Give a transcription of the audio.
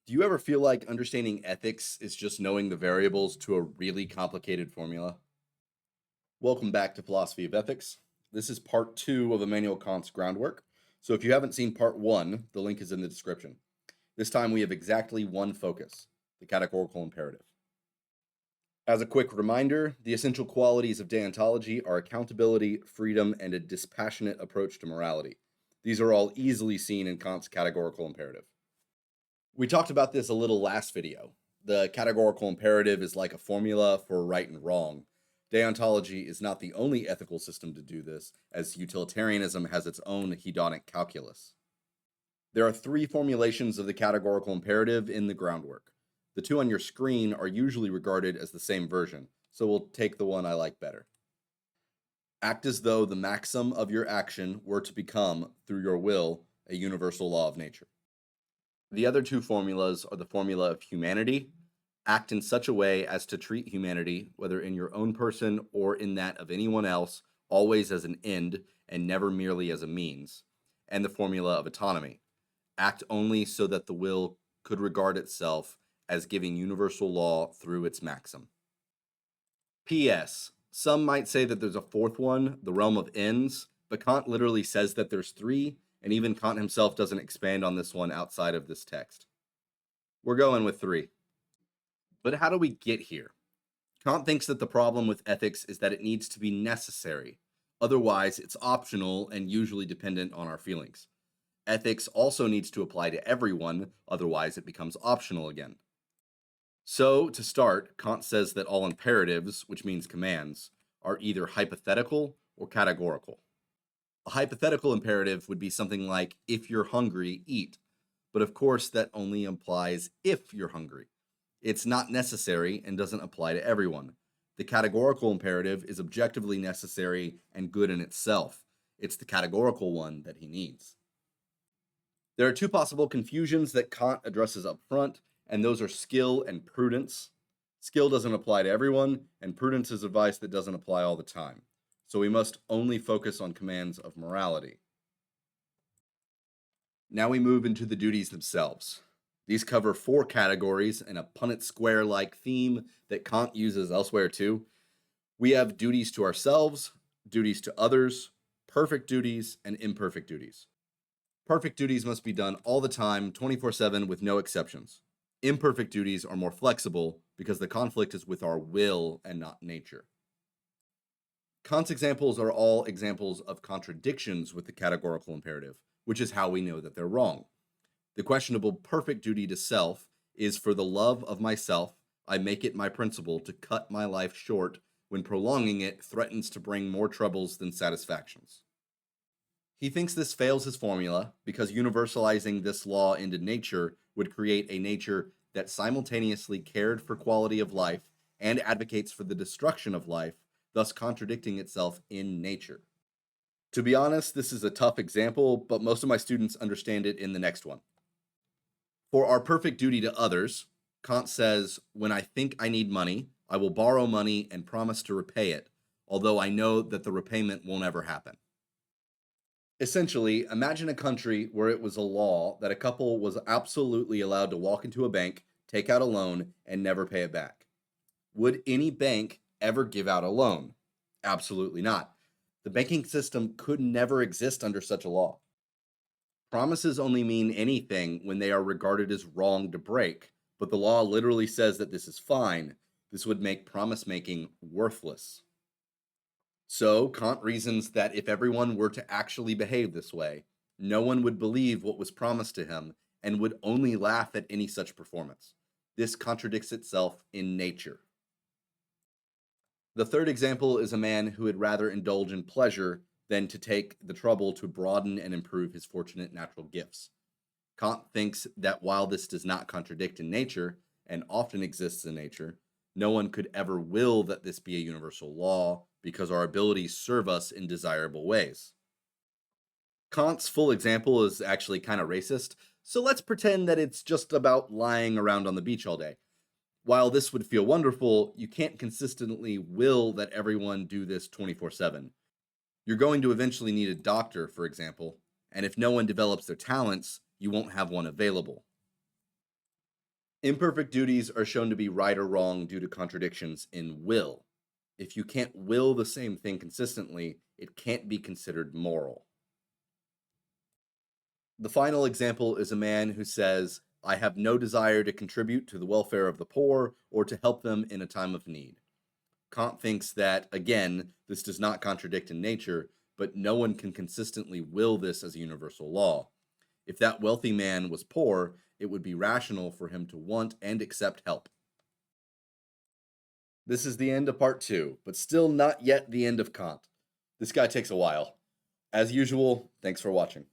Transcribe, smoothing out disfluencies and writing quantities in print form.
Do you ever feel like understanding ethics is just knowing the variables to a really complicated formula? Welcome back to Philosophy of Ethics. This is part two of Immanuel Kant's Groundwork. So if you haven't seen part one, the link is in the description. This time we have exactly one focus, the categorical imperative. As a quick reminder, the essential qualities of deontology are accountability, freedom, and a dispassionate approach to morality. These are all easily seen in Kant's categorical imperative. We talked about this a little last video. The categorical imperative is like a formula for right and wrong. Deontology is not the only ethical system to do this, as utilitarianism has its own hedonic calculus. There are three formulations of the categorical imperative in the groundwork. The two on your screen are usually regarded as the same version, so we'll take the one I like better. Act as though the maxim of your action were to become, through your will, a universal law of nature. The other two formulas are the formula of humanity. Act in such a way as to treat humanity, whether in your own person or in that of anyone else, always as an end and never merely as a means. And the formula of autonomy. Act only so that the will could regard itself as giving universal law through its maxim. P.S. Some might say that there's a fourth one, the realm of ends, but Kant literally says that there's three, and even Kant himself doesn't expand on this one outside of this text. We're going with three. But how do we get here? Kant thinks that the problem with ethics is that it needs to be necessary. Otherwise, it's optional and usually dependent on our feelings. Ethics also needs to apply to everyone, otherwise it becomes optional again. So, to start, Kant says that all imperatives, which means commands, are either hypothetical or categorical. A hypothetical imperative would be something like, if you're hungry, eat. But of course, that only implies if you're hungry. It's not necessary and doesn't apply to everyone. The categorical imperative is objectively necessary and good in itself. It's the categorical one that he needs. There are two possible confusions that Kant addresses up front, and those are skill and prudence. Skill doesn't apply to everyone, and prudence is advice that doesn't apply all the time. So we must only focus on commands of morality. Now we move into the duties themselves. These cover four categories and a Punnett square-like theme that Kant uses elsewhere too. We have duties to ourselves, duties to others, perfect duties, and imperfect duties. Perfect duties must be done all the time, 24/7, with no exceptions. Imperfect duties are more flexible because the conflict is with our will and not nature. Kant's examples are all examples of contradictions with the categorical imperative, which is how we know that they're wrong. The questionable perfect duty to self is for the love of myself, I make it my principle to cut my life short when prolonging it threatens to bring more troubles than satisfactions. He thinks this fails his formula because universalizing this law into nature would create a nature that simultaneously cared for quality of life and advocates for the destruction of life, thus contradicting itself in nature. To be honest, this is a tough example, but most of my students understand it in the next one. For our perfect duty to others, Kant says, when I think I need money, I will borrow money and promise to repay it, although I know that the repayment won't ever happen. Essentially, imagine a country where it was a law that a couple was absolutely allowed to walk into a bank, take out a loan, and never pay it back. Would any bank ever give out a loan? Absolutely not. The banking system could never exist under such a law. Promises only mean anything when they are regarded as wrong to break, but the law literally says that this is fine. This would make promise making worthless. So, Kant reasons that if everyone were to actually behave this way, no one would believe what was promised to him and would only laugh at any such performance. This contradicts itself in nature. The third example is a man who would rather indulge in pleasure than to take the trouble to broaden and improve his fortunate natural gifts. Kant thinks that while this does not contradict in nature, and often exists in nature, no one could ever will that this be a universal law because our abilities serve us in desirable ways. Kant's full example is actually kind of racist, so let's pretend that it's just about lying around on the beach all day. While this would feel wonderful, you can't consistently will that everyone do this 24/7. You're going to eventually need a doctor, for example, and if no one develops their talents, you won't have one available. Imperfect duties are shown to be right or wrong due to contradictions in will. If you can't will the same thing consistently, it can't be considered moral. The final example is a man who says, I have no desire to contribute to the welfare of the poor or to help them in a time of need. Kant thinks that, again, this does not contradict in nature, but no one can consistently will this as a universal law. If that wealthy man was poor, it would be rational for him to want and accept help. This is the end of part 2, but still not yet the end of Kant. This guy takes a while. As usual, thanks for watching.